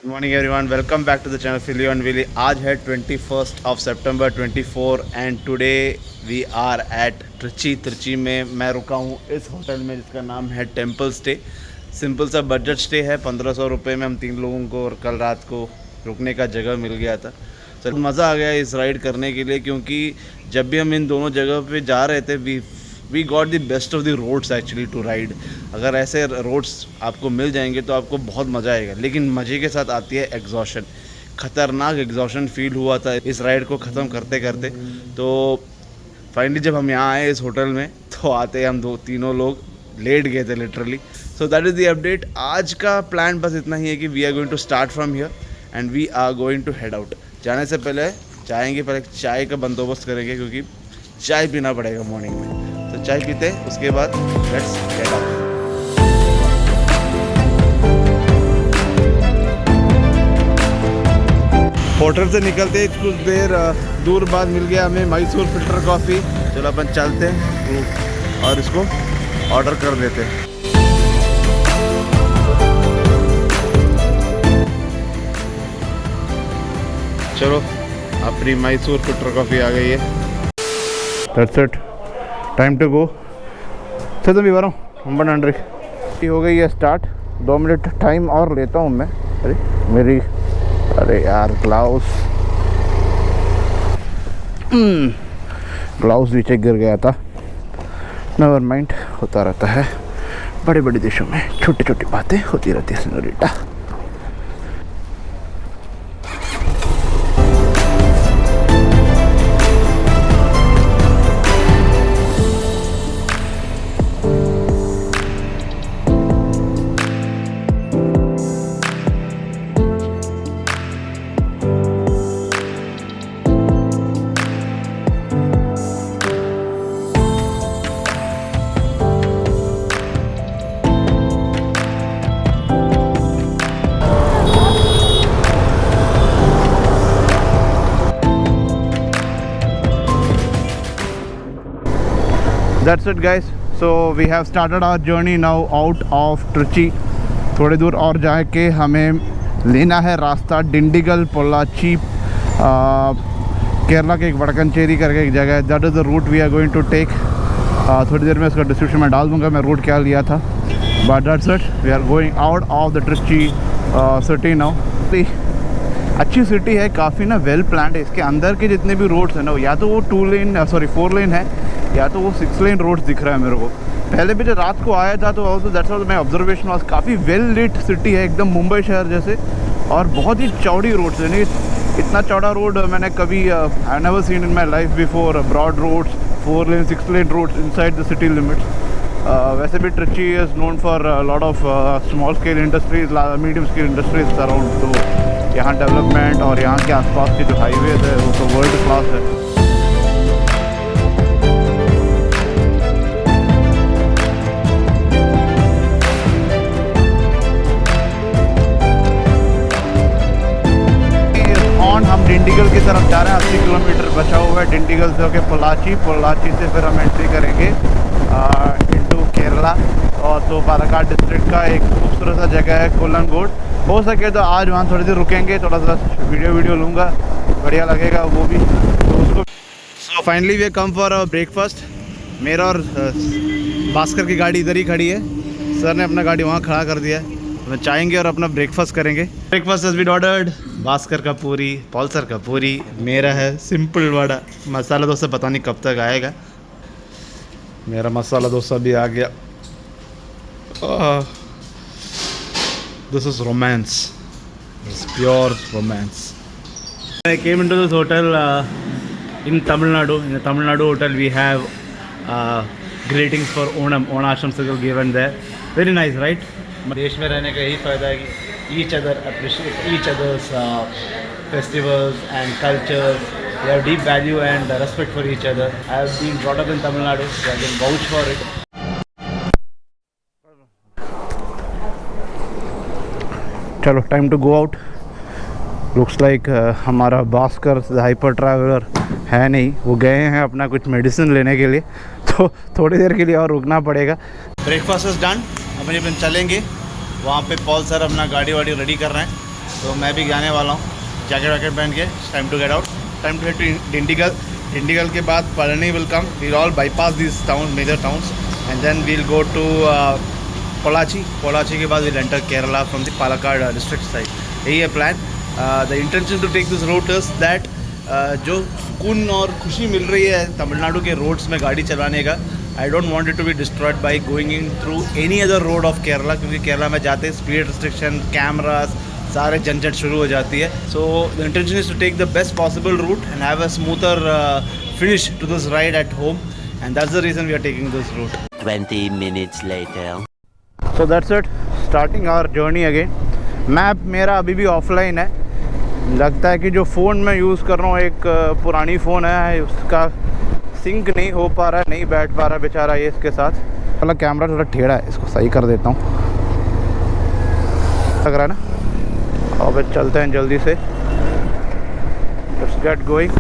Good morning everyone, welcome back to the channel Philly on Willy. आज है 21 सितंबर 24 and today we are at Trichy में मैं रुका हूँ इस होटल में जिसका नाम है टेम्पल स्टे। सिंपल सा बजट स्टे है, 1500 रुपये में हम 3 लोगों को और कल रात को रुकने का जगह मिल गया था। सर मज़ा आ गया इस राइड करने के लिए, क्योंकि जब भी हम इन दोनों जगह पे जा रहे थे we got the best of the roads actually to ride. अगर ऐसे रोड्स आपको मिल जाएंगे तो आपको बहुत मज़ा आएगा, लेकिन मज़े के साथ आती है एग्जॉशन। ख़तरनाक एग्जॉशन फील हुआ था इस राइड को ख़त्म करते करते। तो फाइनली जब हम यहाँ आए इस होटल में तो आते हम तीनों लोग लेट गए थे literally. So that is the update. आज का प्लान बस इतना ही है कि we are going to start from here and we are going to head out. जाने से पहले पहले चाय का बंदोबस्त करेंगे, क्योंकि चाय पीना पड़ेगा मॉर्निंग में। तो चाय पीते हैं, उसके बाद लेट्स गेट आउट। होटल से निकलते कुछ देर दूर बाद मिल गया हमें मैसूर फिल्टर कॉफ़ी। चलो अपन चलते हैं और इसको ऑर्डर कर देते हैं। चलो अपनी मैसूर फिल्टर कॉफ़ी आ गई है। That's it, time to go. चलो तुम भी बनो हम हंड्रेड हो गई है स्टार्ट। 2 मिनट टाइम और लेता हूँ मैं। अरे यार ग्लाउस नीचे गिर गया था। नेवर माइंड, होता रहता है, बड़े बड़े देशों में छोटी छोटी बातें होती रहती है सिनोरिटा। That's it guys, so we have started our journey now out of Trichy। थोड़ी दूर और जाके हमें लेना है रास्ता डिंडिगल पोल्लाची, केरला के एक वडकंचेरी करके एक जगह है। That is the route we are going to take. थोड़ी देर में इसका डिस्क्रिप्शन में डाल दूंगा मैं रूट क्या लिया था। But that's it, we are going out of the Trichy city now. अच्छी सिटी है, काफ़ी ना वेल प्लान्ड है। इसके अंदर के जितने भी रोड्स हैं ना, या तो वो 4 लेन है या तो वो 6 लेन रोड्स दिख रहा है मेरे को। पहले भी जब रात को आया था तो also that's what my observation was. काफ़ी वेल लिट सिटी है, एकदम मुंबई शहर जैसे, और बहुत ही चौड़ी रोड्स है। इतना चौड़ा रोड मैंने कभी I never seen in my life before. Broad roads, 4 lane 6 lane roads inside the city limits. वैसे भी Trichy is known for lot of small scale industries, medium scale industries around. तो यहाँ डेवलपमेंट और यहाँ के आसपास के जो हाईवेज है वो तो वर्ल्ड क्लास है। हम डिंडिगल की तरफ जा रहे हैं। 80 किलोमीटर बचा हुआ है डिंडिगल से होकर पोल्लाची से फिर हम एंट्री करेंगे इनटू केरला। और तो पालक्काड डिस्ट्रिक्ट का एक खूबसूरत सा जगह है कोलंगोड। हो सके तो आज वहाँ थोड़ी देर रुकेंगे, थोड़ा सा वीडियो लूँगा, बढ़िया लगेगा वो भी तो उसको। So finally we come for breakfast. मेरा और भास्कर की गाड़ी इधर ही खड़ी है। सर ने अपना गाड़ी वहाँ खड़ा कर दिया है। मैं चाहेंगे और अपना ब्रेकफास्ट करेंगे। Breakfast has been ordered. Bhaskar का पूरी, पॉल सर का पूरी, मेरा है सिंपल वड़ा। मसाला डोसा पता नहीं कब तक आएगा। मेरा मसाला डोसा भी आ गया। This is romance, this pure romance. I came into this hotel in Tamil Nadu. In the Tamil Nadu hotel we have greetings for Onam, Onasham Sigal given there. Very nice, right? देश में रहने का यही फ़ायदा है कि each other appreciate each other's festivals and cultures. We have deep value and respect for each other. I have been brought up in Tamil Nadu, so I can vouch for it. चलो time to go out. Looks like हमारा Bhaskar hyper traveller है नहीं, वो गए हैं अपना कुछ medicine लेने के लिए, तो थोड़ी देर के लिए और रुकना पड़ेगा। ब्रेकफास्ट इज डन, अपन चलेंगे। वहाँ पे पॉल सर अपना गाड़ी वाड़ी रेडी कर रहे हैं। तो मैं भी जाने वाला हूँ जैकेट वैकेट पहन के। Time to get out, time to head to Dindigul. Dindigul के बाद Palani will come, we'll all bypass this town, major towns, and then we'll go to Pollachi. Pollachi के बाद we'll enter Kerala from the Palakkad district side. यही है plan. The intention to take this route is that जो सुकून और खुशी मिल रही है तमिलनाडु के रोड्स में गाड़ी चलाने का, I don't want it to be destroyed by going in through any other road of Kerala, क्योंकि केरला में जाते स्पीड रिस्ट्रिक्शन, कैमरास, सारे झंझट शुरू हो जाती है। So the intention is to take the best possible route and have a smoother finish to this ride at home, and that's the reason we are taking this route. 20 minutes later. So that's it, starting our journey again. Map मेरा अभी भी offline है। लगता है कि जो phone मैं use कर रहा हूँ एक पुरानी फ़ोन है, उसका सिंक नहीं हो पा रहा है, नहीं बैठ पा रहा है बेचारा ये इसके साथ। मतलब कैमरा थोड़ा टेढ़ा है, इसको सही कर देता हूँ। लग रहा है ना। अब चलते हैं जल्दी से, let's get going.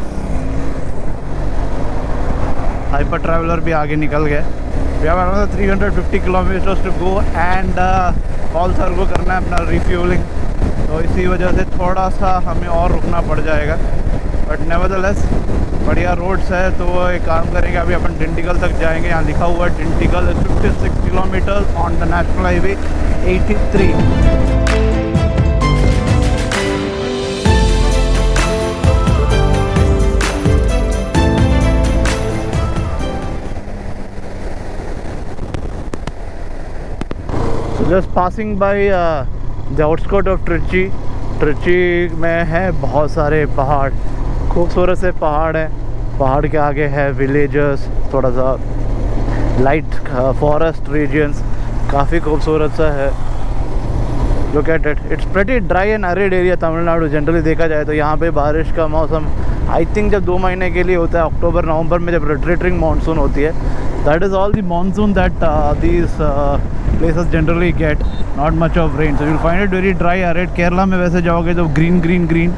Hyper Traveller भी आगे निकल गया। We have around 350 kilometres to go and Pulsar को करना है अपना रिफ्यूलिंग, तो इसी वजह से थोड़ा सा हमें और रुकना पड़ जाएगा। बट नेवरदलेस बढ़िया रोड्स है, तो वो एक काम करेंगे, अभी अपन डिंडीगल तक जाएंगे। यहाँ लिखा हुआ है Dindigul 56 kilometre on the national highway 83। Just passing by the outskirt of Trichy. Trichy में है बहुत सारे पहाड़, खूबसूरत से पहाड़ हैं। पहाड़ के आगे है विलेजेस, थोड़ा सा लाइट फॉरेस्ट रीजन्स, काफ़ी खूबसूरत सा है। Look at it, it's pretty dry and arid area Tamil Nadu generally देखा जाए तो। यहाँ पे बारिश का मौसम आई थिंक जब 2 महीने के लिए होता है, अक्टूबर नवंबर में जब रिट्रीटिंग मानसून होती है। That is all the monsoon that these places generally get, not much of rain, so you'll find it very dry arid। Kerala में वैसे जाओगे तो ग्रीन ग्रीन ग्रीन,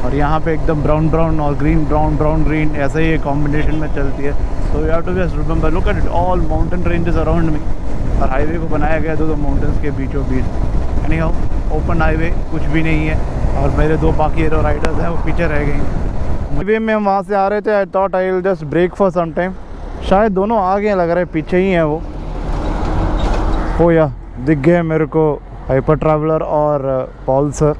और यहाँ पे एकदम ब्राउन ब्राउन और ग्रीन ब्राउन ब्राउन ग्रीन, ऐसे ही कॉम्बिनेशन में चलती है। So you have to just remember, look at it, all mountain ranges around me. और हाईवे को बनाया गया तो माउंटेन्स के बीचों बीच। एनी हाउ ओपन हाईवे कुछ भी नहीं है, और मेरे 2 बाकी हीरो राइडर्स हैं वो पीछे रह गए। हाईवे में हम वहाँ से आ रहे थे, I thought I will just break for some time. शायद दोनों आ गए, लग रहा है पीछे ही हैं वो। हो या दिख गए मेरे को हाइपर ट्रैवलर और पल्सर।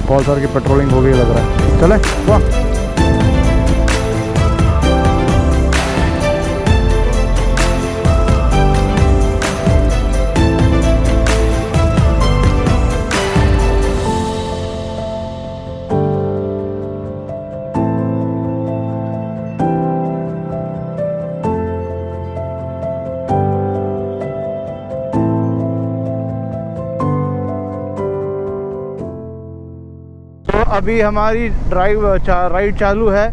पल्सर की पेट्रोलिंग हो गई लग रहा है। चले वाह। अभी हमारी राइड चालू है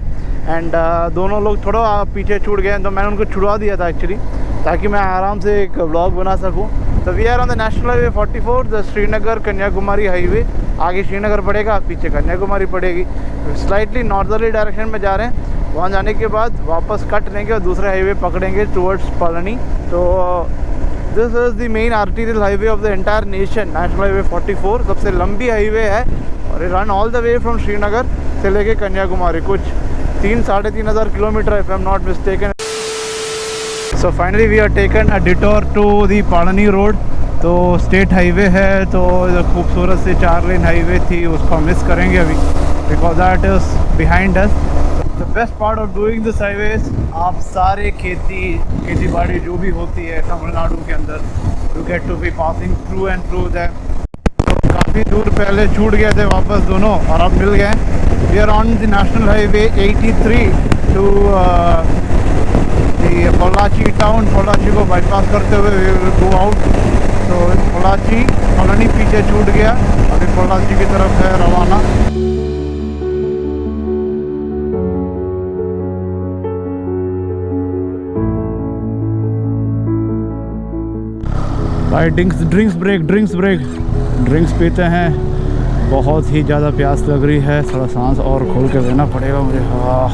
एंड दोनों लोग थोड़ा पीछे छूट गए, तो मैंने उनको छुड़वा दिया था एक्चुअली, ताकि मैं आराम से एक व्लॉग बना सकूं। तो we are on the national highway 44, the Srinagar Kanyakumari highway. आगे श्रीनगर पड़ेगा, पीछे कन्याकुमारी पड़ेगी। स्लाइटली नॉर्दर्ली डायरेक्शन में जा रहे हैं। वहाँ जाने के बाद वापस कट लेंगे और दूसरे हाईवे पकड़ेंगे टुवर्ड्स पलानी। तो this is the main arterial highway of the entire nation, national highway 44 सबसे लंबी हाईवे है, और ये run all the way from Srinagar से लेके कन्याकुमारी, कुछ 3-3.5 हज़ार kilometre if I am not mistaken. So finally we are taken a detour to the Padani road. तो स्टेट हाईवे है, तो खूबसूरत से 4 लेन हाईवे थी, उसको मिस करेंगे अभी, because that is behind us. The best part of doing this highway is आप सारे खेती बाड़ी जो भी होती है तमिलनाडु के अंदर, you get to be passing through and through that. काफ़ी दूर पहले छूट गए थे वापस दोनों, और अब मिल गए। We are on the national highway 83 to Pollachi town. Pollachi को बाईपास करते हुए वी विल गो आउट। तो पोलाची पलानी पीछे छूट गया, अभी पोलाची की तरफ है रवाना। भाई ड्रिंक्स ब्रेक ड्रिंक्स पीते हैं। बहुत ही ज़्यादा प्यास लग रही है, थोड़ा सांस और खोल के लेना पड़ेगा मुझे। हाँ,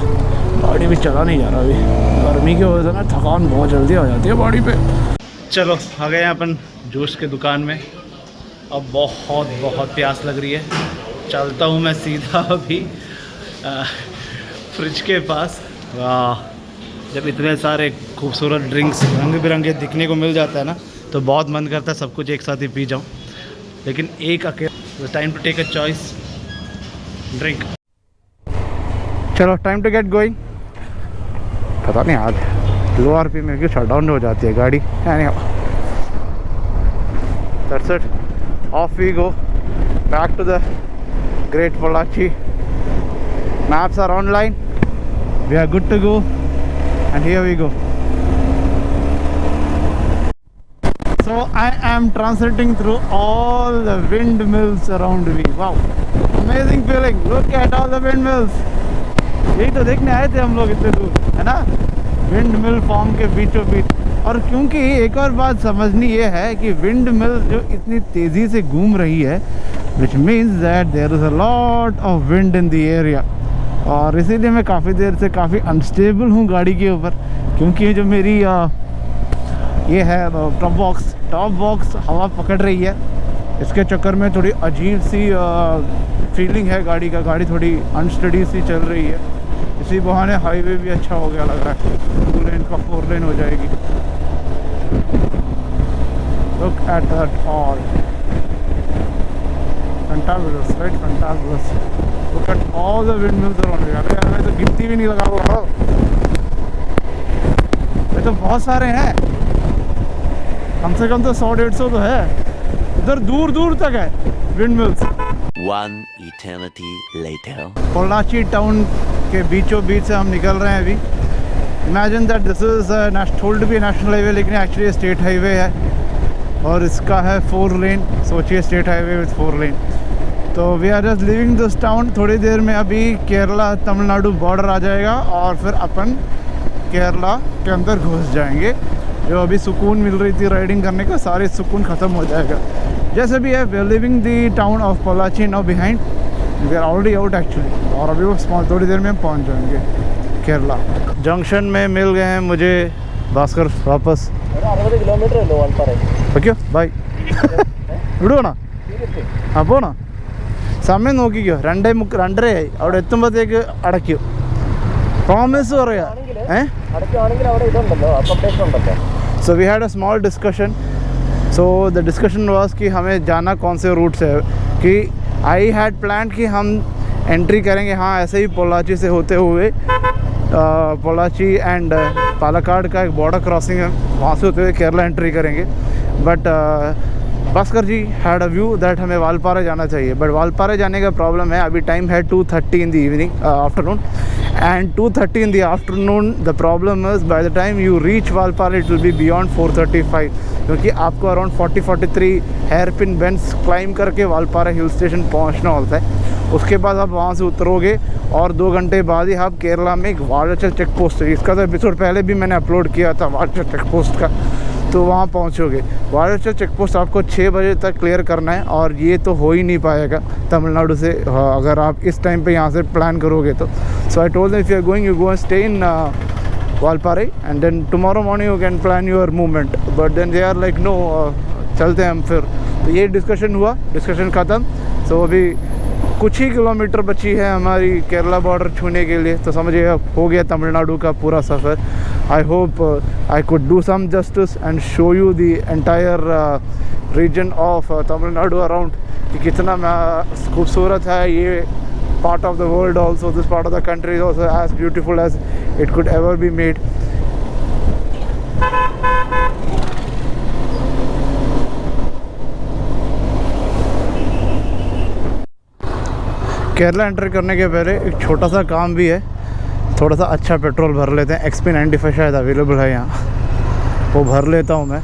गाड़ी भी चला नहीं जा रहा अभी, गर्मी की वजह से ना थकान बहुत जल्दी आ जाती है बॉडी पे। चलो आ गए हैं अपन जूस के दुकान में, अब बहुत बहुत प्यास लग रही है। चलता हूँ मैं सीधा अभी फ्रिज के पास। वाह, जब इतने सारे खूबसूरत ड्रिंक्स रंग बिरंगे दिखने को मिल जाता है ना, तो बहुत मन करता है सब कुछ एक साथ ही पी जाऊँ। लेकिन एक अकेला, time to take a choice drink. चलो टाइम टू गेट गोइंग। पता नहीं आज लो आरपी में क्यों शट डाउन हो जाती है गाड़ी। That's it. Off we go back to the Great Pollachi. Maps are online. We are good to go. And here we go. So I am transiting through all the windmills around me. Wow, amazing feeling. Look at all the windmills. यही तो देखने आए थे हम लोग इतने दूर, है ना, विंड मिल फॉर्म के बीचों बीच। और क्योंकि एक और बात समझनी ये है कि विंड मिल जो इतनी तेज़ी से घूम रही है, which means that there is a lot of wind in the area. और इसीलिए मैं काफ़ी देर से काफ़ी अनस्टेबल हूँ गाड़ी के ऊपर, क्योंकि जो मेरी ये है टॉप बॉक्स हवा पकड़ रही है। इसके चक्कर में थोड़ी अजीब सी फीलिंग है गाड़ी का, गाड़ी थोड़ी अनस्टडी सी चल रही है। इसी बहाने हाईवे भी अच्छा हो गया लग रहा है, 2 लेन का 4 लेन हो जाएगी। Look at that all. Fantabulous, right? Fantabulous. Look at all the windmills around here. अरे यार मैं तो गिनती भी नहीं लगा पा रहा। ये तो बहुत सारे हैं, कम से कम तो 100-150 तो है। इधर दूर दूर तक है windmills. One eternity later. Pollachi town के बीचों बीच से हम निकल रहे हैं अभी। Imagine that this is told to be national highway, लेकिन एक्चुअली स्टेट हाईवे है और इसका है 4 लेन। सोचिए स्टेट हाईवे विद 4 लेन। तो we are just living this town. थोड़ी देर में अभी केरला तमिलनाडु बॉर्डर आ जाएगा और फिर अपन केरला के अंदर घुस जाएंगे। जो अभी सुकून मिल रही थी राइडिंग करने का, सारे सुकून ख़त्म हो जाएगा। जैसे भी है, we are living the town of Pollachi now behind. We are already out actually, और अभी वो थोड़ी देर में हम पहुँच जाएंगे केरला। जंक्शन में मिल गए हैं मुझे भास्कर वापस। 60 किलोमीटर है वालपारा। Okay bye. വിടുവാണോ? ആ പോണോ? സമയം നോക്കിക്കോ, 2:30 ആയി. അവിടെ എത്തുമ്പോഴത്തേക്ക് അടയ്ക്കും. പ്രോമിസ് പറയാ. So we had a small discussion. So the discussion was कि हमें जाना कौन से रूट से है। कि I had planned कि हम एंट्री करेंगे, हाँ ऐसे ही पोल्लाची से होते हुए पोल्लाची एंड पालक्काड का एक बॉर्डर क्रॉसिंग है, वहाँ से होते हुए केरला एंट्री करेंगे। But Bhaskar ji had a view that हमें वालपारा जाना चाहिए। बट वालपारा जाने का प्रॉब्लम है, अभी टाइम है 2:30 in the evening afternoon, and 2:30 in the afternoon the problem is by the time you reach Valparai it will be beyond 4:35, क्योंकि आपको अराउंड 40-43 हेयरपिन बेंड्स क्लाइम करके वालपारा हिल स्टेशन पहुंचना होता है। उसके बाद आप वहां से उतरोगे और 2 घंटे बाद ही आप केरला में एक वाड़ाचल चेक पोस्ट है, इसका तो एपिसोड पहले भी मैंने अपलोड किया था वाड़ाचल चेक पोस्ट का, तो वहाँ पहुँचोगे। वाड़ाचल चेक पोस्ट आपको 6 बजे तक क्लियर करना है, और ये तो हो ही नहीं पाएगा तमिलनाडु से अगर आप इस टाइम पे यहाँ से प्लान करोगे तो। So I told if you are going you go and stay in Valparai and then tomorrow morning you can plan your movement. But then they are like no चलते हैं हम फिर। तो ये डिस्कशन हुआ, डिस्कशन ख़त्म। सो अभी कुछ ही किलोमीटर बची है हमारी केरला बॉर्डर छूने के लिए, तो समझिए हो गया तमिलनाडु का पूरा सफ़र। I hope I could do some justice and show you the entire region of Tamil Nadu around, कि कितना खूबसूरत है ये part of the world also. This part of the country is also as beautiful as it could ever be made. Kerala enter करने के पहले एक छोटा सा काम भी है, थोड़ा सा अच्छा पेट्रोल भर लेते हैं। XP95 शायद अवेलेबल है यहाँ, वो भर लेता हूँ मैं।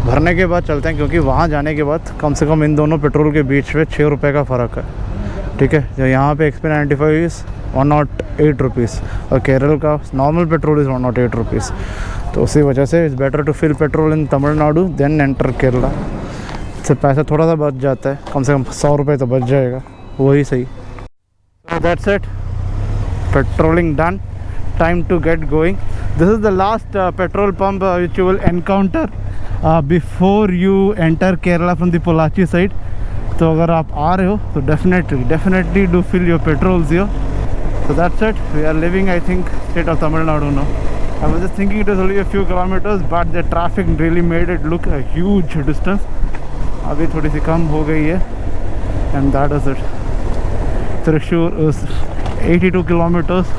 भरने के बाद चलते हैं, क्योंकि वहाँ जाने के बाद कम से कम इन दोनों पेट्रोल के बीच में 6 रुपये का फ़र्क है, ठीक है। जो यहाँ पे XP95 इज़ 108 रुपीज़ और केरल का नॉर्मल पेट्रोल इज़ 108 रुपीज़। तो उसी वजह से it's better to fill petrol in Tamil Nadu then enter Kerala. इससे पैसा थोड़ा सा बच जाता है, कम से कम 100 रुपये तो बच जाएगा, वही सही। So that's it, petroling done, time to get going. This is the last petrol pump which you will encounter before you enter Kerala from the Pollachi side. तो अगर आप आ रहे हो तो definitely do fill your petrols here. So that's it. We are living, I think, state of Tamil Nadu now. I was just thinking it was only a few kilometers, but the traffic really made it look a huge distance. अभी थोड़ी सी कम हो गई है, and that is it. Thrissur is 82 kilometers,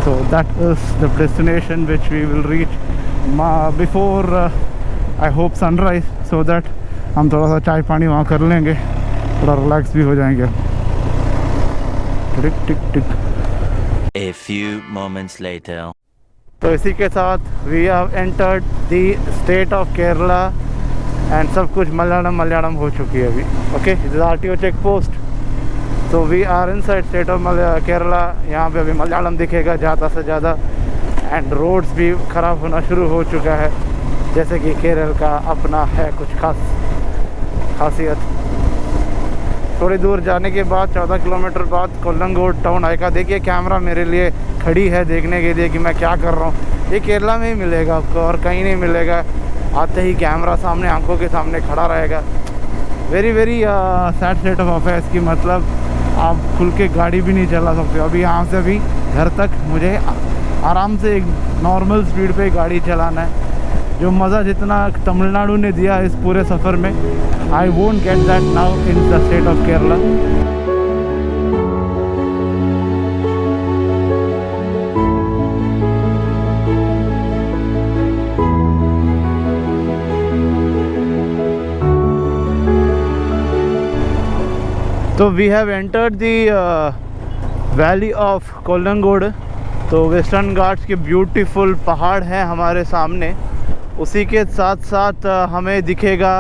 so that is the destination which we will reach before I hope sunrise, so that हम थोड़ा सा चाय पानी वहाँ कर लेंगे, थोड़ा रिलैक्स भी हो जाएंगे. टिक टिक टिक. A few moments later. तो इसी के साथ we have entered the state of Kerala and सब कुछ मलयालम हो चुकी है अभी. Okay, this is RTO check post. तो we are inside state of Kerala. यहाँ पे अभी मलयालम दिखेगा ज़्यादा से ज़्यादा, एंड रोड्स भी ख़राब होना शुरू हो चुका है, जैसे कि केरल का अपना है कुछ खासियत. थोड़ी दूर जाने के बाद 14 किलोमीटर बाद कोल्लंगोड टाउन आएगा. देखिए कैमरा मेरे लिए खड़ी है देखने के लिए कि मैं क्या कर रहा हूँ. ये केरला में ही मिलेगा आपको और कहीं नहीं मिलेगा. आते ही कैमरा सामने आंखों के सामने खड़ा रहेगा. Very sad state of affairs की, मतलब आप खुल के गाड़ी भी नहीं चला सकते. अभी यहाँ से अभी घर तक मुझे आराम से एक नॉर्मल स्पीड पे गाड़ी चलाना है. जो मज़ा जितना तमिलनाडु ने दिया इस पूरे सफ़र में, I won't get that now in the state of Kerala. तो we have entered the valley of Kollengode. तो वेस्टर्न घाट्स के ब्यूटीफुल पहाड़ हैं हमारे सामने. उसी के साथ साथ हमें दिखेगा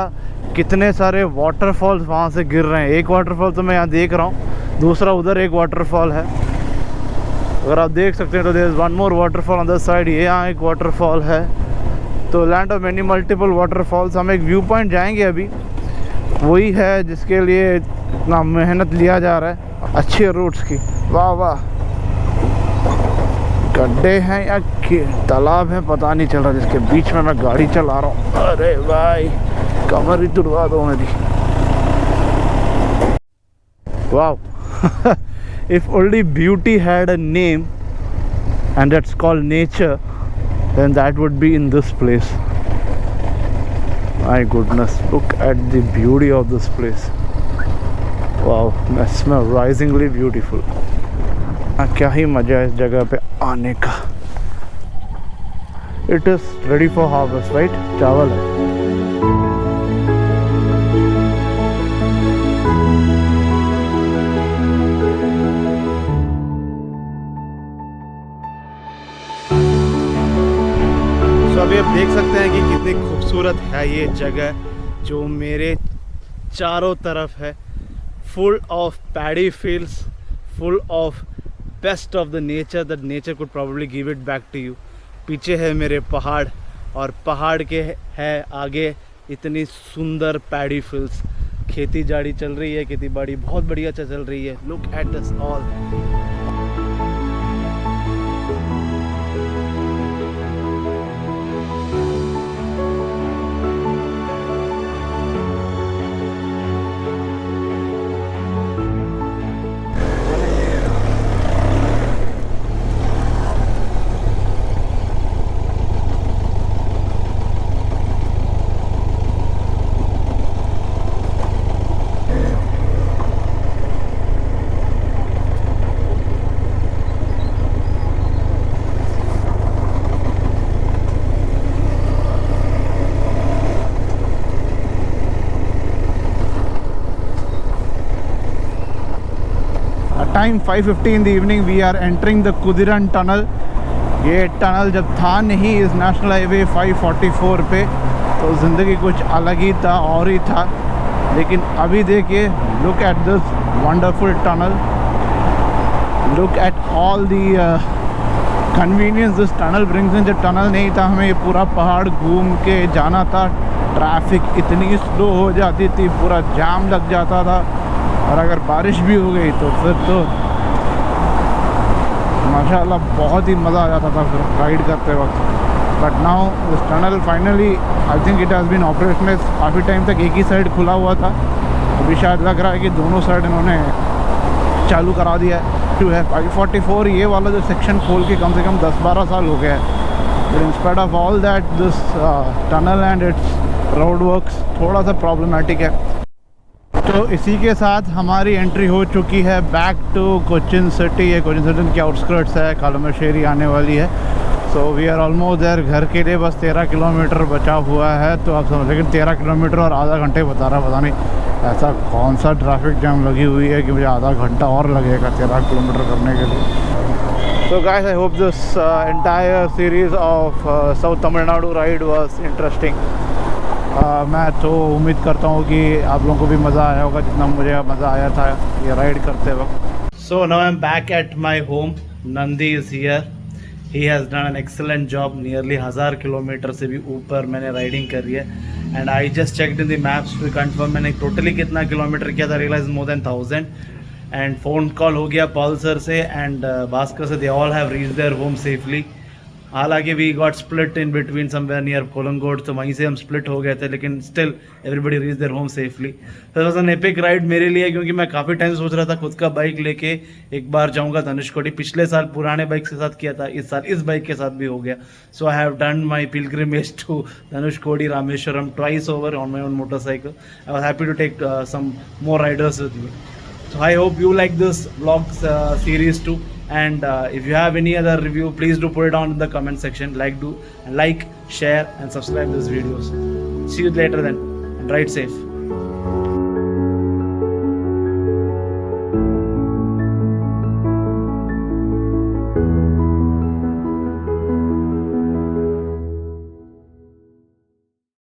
कितने सारे वाटरफॉल्स वहाँ से गिर रहे हैं. एक वाटरफॉल तो मैं यहाँ देख रहा हूँ, दूसरा उधर एक वाटरफॉल है. अगर आप देख सकते हैं तो there is one more waterfall on the side. ये यहाँ एक वाटरफॉल है. तो land of many multiple waterfalls. हम एक व्यू पॉइंट जाएंगे अभी, वही है जिसके लिए इतना मेहनत लिया जा रहा है अच्छे रूट्स की. वाह वाह, गड्ढे हैं या तालाब है पता नहीं चल रहा, जिसके बीच में मैं गाड़ी चला रहा हूँ. अरे भाई कमर ही तुड़वा दो मेरी. वाह. If only beauty had a name and that's called nature, then that would be in this place. My goodness, look at the beauty of this place. Wow, mesmerisingly beautiful. क्या ही मज़ा है इस जगह पे आने का. It is ready for harvest, right? चावल है. तो अभी आप देख सकते हैं कि कितनी खूबसूरत है ये जगह जो मेरे चारों तरफ है. Full of paddy fields, full of best of the nature that nature could probably give it back to you. पीछे है मेरे पहाड़, और पहाड़ के है आगे इतनी सुंदर पैडी फील्ड्स. खेती बाड़ी चल रही है, खेती बाड़ी बहुत बढ़िया चल रही है. Look at this all. Time 5:50 in the evening. We are entering the Kudiran tunnel. ये टनल जब था नहीं इस नेशनल हाईवे 544 पे तो ज़िंदगी कुछ अलग ही था और ही था. लेकिन अभी देखिए, look at this wonderful tunnel. Look at all the convenience this tunnel brings in. जब टनल नहीं था हमें ये पूरा पहाड़ घूम के जाना था. ट्रैफिक इतनी स्लो हो जाती थी, पूरा जाम लग जाता था, और अगर बारिश भी हो गई तो फिर तो माशाल्लाह बहुत ही मज़ा आ जाता था फिर राइड करते वक्त. But now this tunnel finally, I think it has been operational काफ़ी टाइम तक. एक ही साइड खुला हुआ था, अभी शायद लग रहा है कि दोनों साइड इन्होंने चालू करा दिया है टू है 44 ये वाला जो सेक्शन खोल के कम से कम 10-12 साल हो गया है। But in spite of all that this tunnel and it's road works थोड़ा सा प्रॉब्लमेटिक है। तो इसी के साथ हमारी एंट्री हो चुकी है बैक टू कोचिन सिटी। ये कोचिन सिटी की आउटस्कर्ट्स है, कालमश्शेरी आने वाली है। So we are almost there. घर के लिए बस 13 किलोमीटर बचा हुआ है। तो आप समझ, लेकिन 13 किलोमीटर और आधा घंटे बता रहा, पता नहीं ऐसा कौन सा ट्रैफिक जाम लगी हुई है कि मुझे आधा घंटा और लगेगा 13 किलोमीटर करने के लिए। So guys, I hope this entire series of south Tamil Nadu ride was interesting. मैं तो उम्मीद करता हूँ कि आप लोगों को भी मज़ा आया होगा जितना मुझे मज़ा आया था ये राइड करते वक्त। So now I am back at my home. Nandi is here. He has done an excellent job. Nearly 1000 kilometre से भी ऊपर मैंने राइडिंग करी है। And I just checked in the maps to confirm मैंने टोटली कितना किलोमीटर किया था। Realise more than 1000। And phone call हो गया पॉल सर से एंड भास्कर से। They all have reach their home safely. हालांकि we got split in between somewhere near Kollengode, तो वहीं से हम स्प्लिट हो गए थे, लेकिन still everybody reach their home safely. तो वाज एन एपिक राइड मेरे लिए, क्योंकि मैं काफ़ी टाइम सोच रहा था खुद का बाइक लेके एक बार जाऊंगा धनुषकोडी। पिछले साल पुराने बाइक के साथ किया था, इस साल इस बाइक के साथ भी हो गया। So I have done my pilgrimage to Dhanushkodi Rameswaram twice over on my own motorcycle. I was happy to take some more riders with me. So I hope you like this vlog series too, and if you have any other review, please do put it down in the comment section. Like, share and subscribe these videos. See you later then, and ride safe.